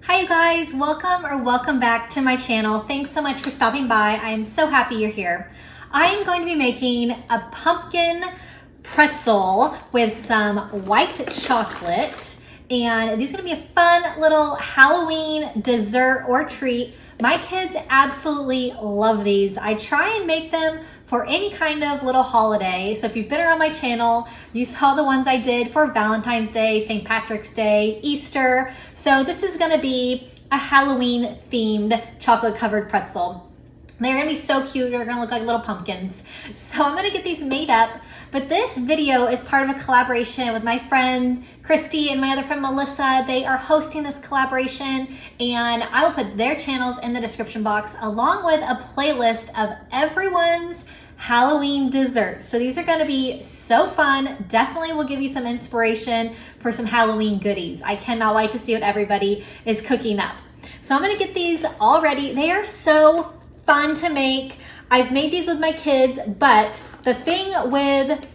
Hi you guys, welcome back to my channel. Thanks so much for stopping by. I am so happy you're here. I am going to be making a pumpkin pretzel with some white chocolate, and these are going to be a fun little Halloween dessert or treat. My kids absolutely love these. I try and make them for any kind of little holiday. So if you've been around my channel, you saw the ones I did for Valentine's Day, St. Patrick's Day, Easter. So this is gonna be a Halloween themed chocolate covered pretzel. They're gonna be so cute, they're gonna look like little pumpkins. So I'm gonna get these made up, but this video is part of a collaboration with my friend Kristy and my other friend Melissa. They are hosting this collaboration, and I will put their channels in the description box along with a playlist of everyone's Halloween desserts. So these are gonna be so fun. Definitely will give you some inspiration for some Halloween goodies. I cannot wait to see what everybody is cooking up. So I'm gonna get these all ready. They are so fun to make. I've made these with my kids, but the thing with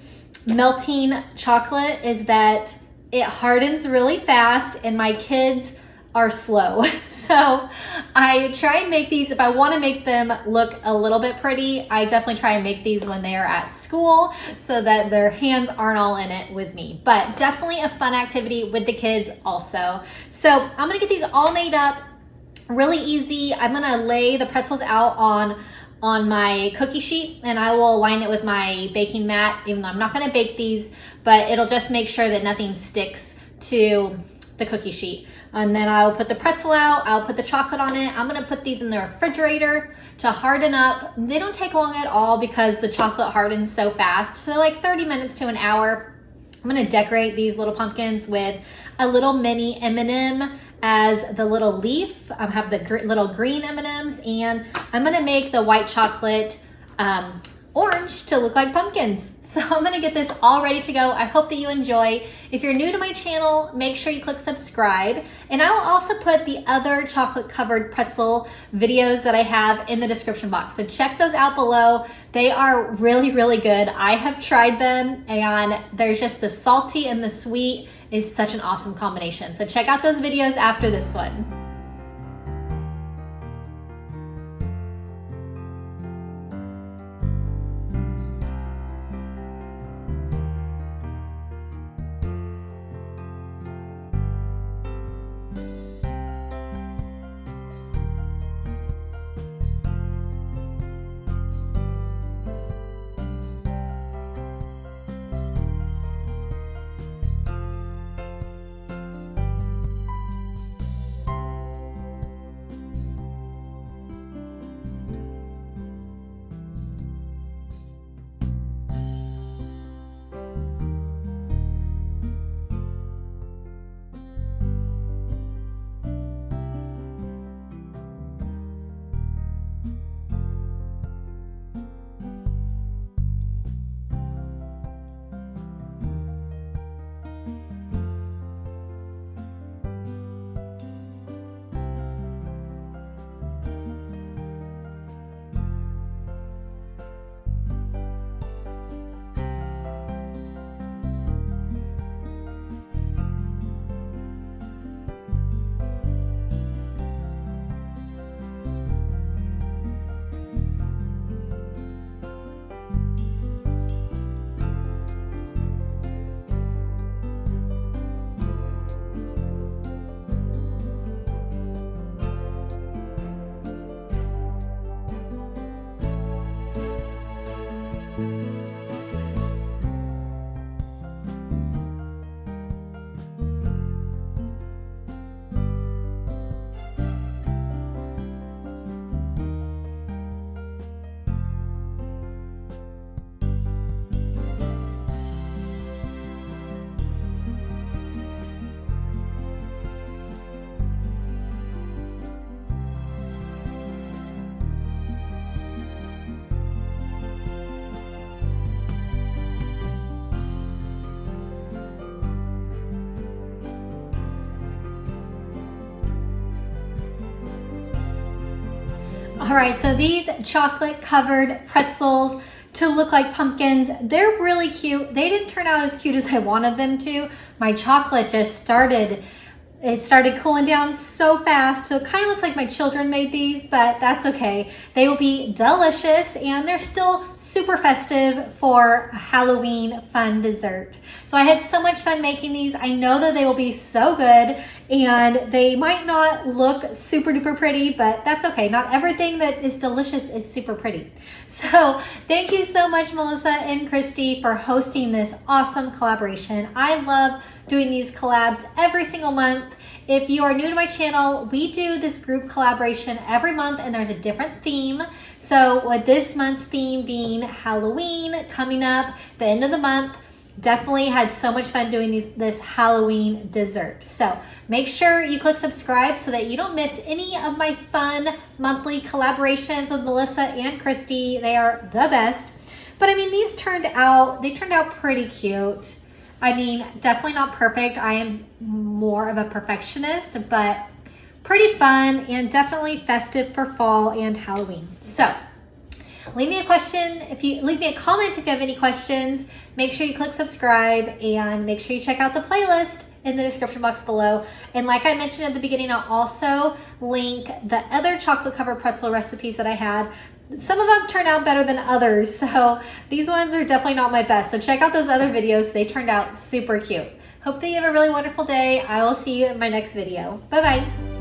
melting chocolate is that it hardens really fast and my kids are slow. So I try and make these, if I want to make them look a little bit pretty, I definitely try and make these when they are at school so that their hands aren't all in it with me. But definitely a fun activity with the kids also. So I'm gonna get these all made up. Really easy. I'm gonna lay the pretzels out on my cookie sheet, and I will line it with my baking mat, even though I'm not gonna bake these, but it'll just make sure that nothing sticks to the cookie sheet. And then I'll put the pretzel out, I'll put the chocolate on it. I'm gonna put these in the refrigerator to harden up. They don't take long at all because the chocolate hardens so fast. So like 30 minutes to an hour. I'm gonna decorate these little pumpkins with a little mini M&M as the little leaf. I have the little green M&Ms, and I'm gonna make the white chocolate orange to look like pumpkins. So I'm gonna get this all ready to go. I hope that you enjoy. If you're new to my channel, make sure you click subscribe. And I will also put the other chocolate covered pretzel videos that I have in the description box. So check those out below. They are really, really good. I have tried them, and there's just the salty and the sweet is such an awesome combination. So check out those videos after this one. All right, so these chocolate covered pretzels to look like pumpkins, they're really cute. They didn't turn out as cute as I wanted them to. My chocolate just started it started cooling down so fast, so it kind of looks like my children made these, but that's okay. They will be delicious, and they're still super festive for a Halloween fun dessert. So I had so much fun making these. I know that they will be so good, and they might not look super duper pretty, but that's okay. Not everything that is delicious is super pretty. So thank you so much, Melissa and Kristy, for hosting this awesome collaboration. I love doing these collabs every single month. If you are new to my channel, we do this group collaboration every month, and there's a different theme. So with this month's theme being Halloween coming up, the end of the month, definitely had so much fun doing this Halloween dessert. So make sure you click subscribe so that you don't miss any of my fun monthly collaborations with Melissa and Kristy. They are the best. But I mean, these turned out pretty cute. I mean, definitely not perfect. I am more of a perfectionist, but pretty fun and definitely festive for fall and Halloween. So leave me a comment if you have any questions. Make sure you click subscribe, and make sure you check out the playlist in the description box below. And like I mentioned at the beginning, I'll also link the other chocolate covered pretzel recipes that I had. Some of them turned out better than others, so these ones are definitely not my best. So check out those other videos. They turned out super cute. Hope that you have a really wonderful day. I will see you in my next video. Bye-bye.